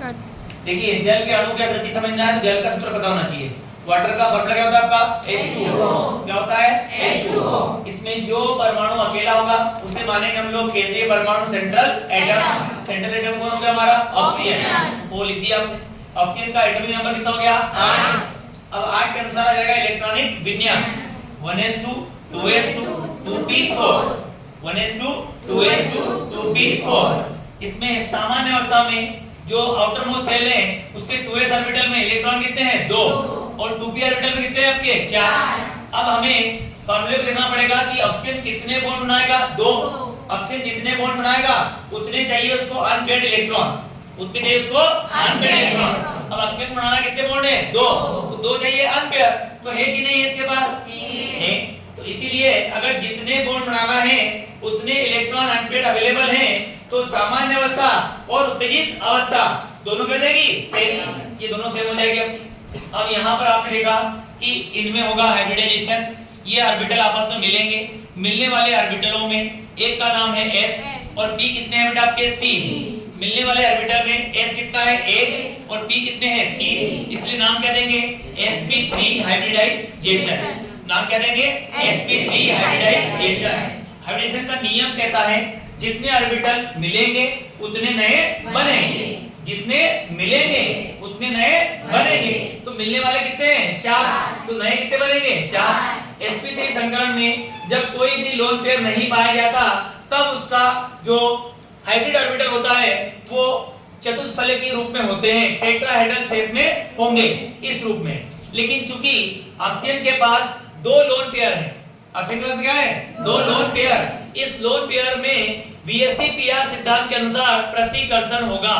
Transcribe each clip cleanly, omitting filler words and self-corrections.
देखिए जल के अणु की आकृति समझना है तो जल का सूत्र पता होना चाहिए। वाटर का फॉर्मूला क्या होता है आपका H2O। क्या होता है H2O। इसमें जो परमाणु अकेला होगा उसे मानेंगे हम लोग केंद्रीय परमाणु, सेंट्रल एटम। सेंट्रल एटम कौन हो गया हमारा ऑक्सीजन। वो लिख दिया आपने। ऑक्सीजन का एटॉमिक नंबर कितना हो गया 8। अब 8 के अनुसार आ जाएगा इलेक्ट्रॉनिक विन्यास 1s2 2s2 2p4 1s2 2s2 2p4। इसमें सामान्य अवस्था में जो आउटर मोस्ट शेल है उसके 2s ऑर्बिटल में इलेक्ट्रॉन कितने हैं 2 और 2p ऑर्बिटल में कितने हैं आपके 4। अब हमें फार्मूले को लिखना पड़ेगा कि ऑक्सीजन कितने बॉन्ड बनाएगा 2। ऑक्सीजन जितने बॉन्ड बनाएगा उतने चाहिए उसको अनपेयर्ड इलेक्ट्रॉन, उतने चाहिए उसको अनपेयर्ड इलेक्ट्रॉन। अब ऑक्सीजन बनाना कितने बॉन्ड है 2, तो 2 चाहिए अनपेयर, तो है कि नहीं है इसके पास है। तो इसीलिए अगर जितने बॉन्ड बनाना है उतने इलेक्ट्रॉन अनपेयर्ड अवेलेबल हैं तो सामान्य अवस्था और उत्तेजित अवस्था दोनों क्या देगी सेम, ये दोनों सेम हो जाएंगे। अब यहाँ पर आपने देखा कि इनमें होगा हाइब्रिडाइजेशन, ये ऑर्बिटल आपस में मिलेंगे। मिलने वाले ऑर्बिटलों में एक का नाम है S और P कितने हैं बेटा आपके 3। मिलने वाले ऑर्बिटल में S कितना है 1 और P कितने हैं 3, इसलिए नाम क्या देंगे sp3 हाइब्रिडाइजेशन। नाम क्या देंगे sp3 हाइब्रिडाइजेशन। हाइब्रिडाइजेशन का नियम कहता है जितने ऑर्बिटल मिलेंगे उतने नए बनेंगे, जितने मिलेंगे उतने नए बनेंगे। तो मिलने वाले कितने हैं 4, तो नए कितने बनेंगे 4। sp3 संकरण में जब कोई भी लोन पेयर नहीं पाया जाता तब उसका जो हाइब्रिड ऑर्बिटल होता है वो चतुष्फलक के रूप में होते हैं, टेट्राहेड्रल शेप में होंगे इस रूप में। लेकिन चूंकि ऑक्सीजन के पास 2 लोन पेयर हैं, ऑक्सीजन के पास क्या है 2 लोन पेयर, इस लोन पेयर में VSEPR सिद्धांत के अनुसार प्रतिकर्षण होगा।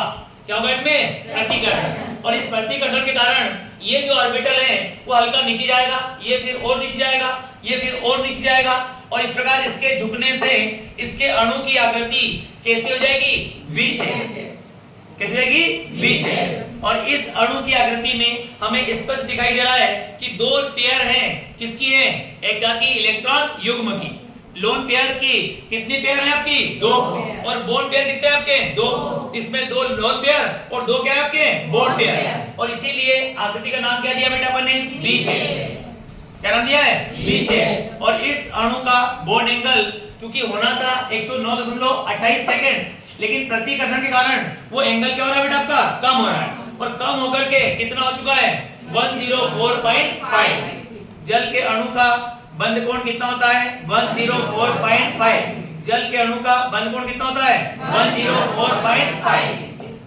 क्या होगा इसमें प्रतिकर्षण, और इस प्रतिकर्षण के कारण ये जो ऑर्बिटल है वो हल्का नीचे जाएगा, ये फिर और नीचे जाएगा, ये फिर और नीचे जाएगा, और इस प्रकार इसके झुकने से इसके अणु की आकृति कैसी हो जाएगी V शेप। कैसी जाएगी V शेप। और इस अणु की आकृति में हमें स्पष्ट दिखाई दे रहा है कि 2 पेयर हैं, किसकी है एकाकी इलेक्ट्रॉन युग्म की। लोन पेयर की कितनी पेयर है आपकी 2, और बॉन्ड पेयर कितने हैं आपके 2। इसमें 2 लोन पेयर और 2 क्या है आपके बॉन्ड पेयर, और इसीलिए आकृति का नाम क्या दिया बेटा अपन ने V शेप। क्या नाम दिया है V शेप। और इस अणु का बॉन्ड एंगल क्योंकि होना था 109.28 सेकंड, लेकिन प्रतिकर्षण के कारण वो एंगल क्या हो रहा है बेटा आपका कम हो रहा है, और कम होकर के कितना हो चुका है 104.5। जल के अणु का बंध कोण कितना होता है 104.5। जल के अणु का बंध कोण कितना होता है 104.5।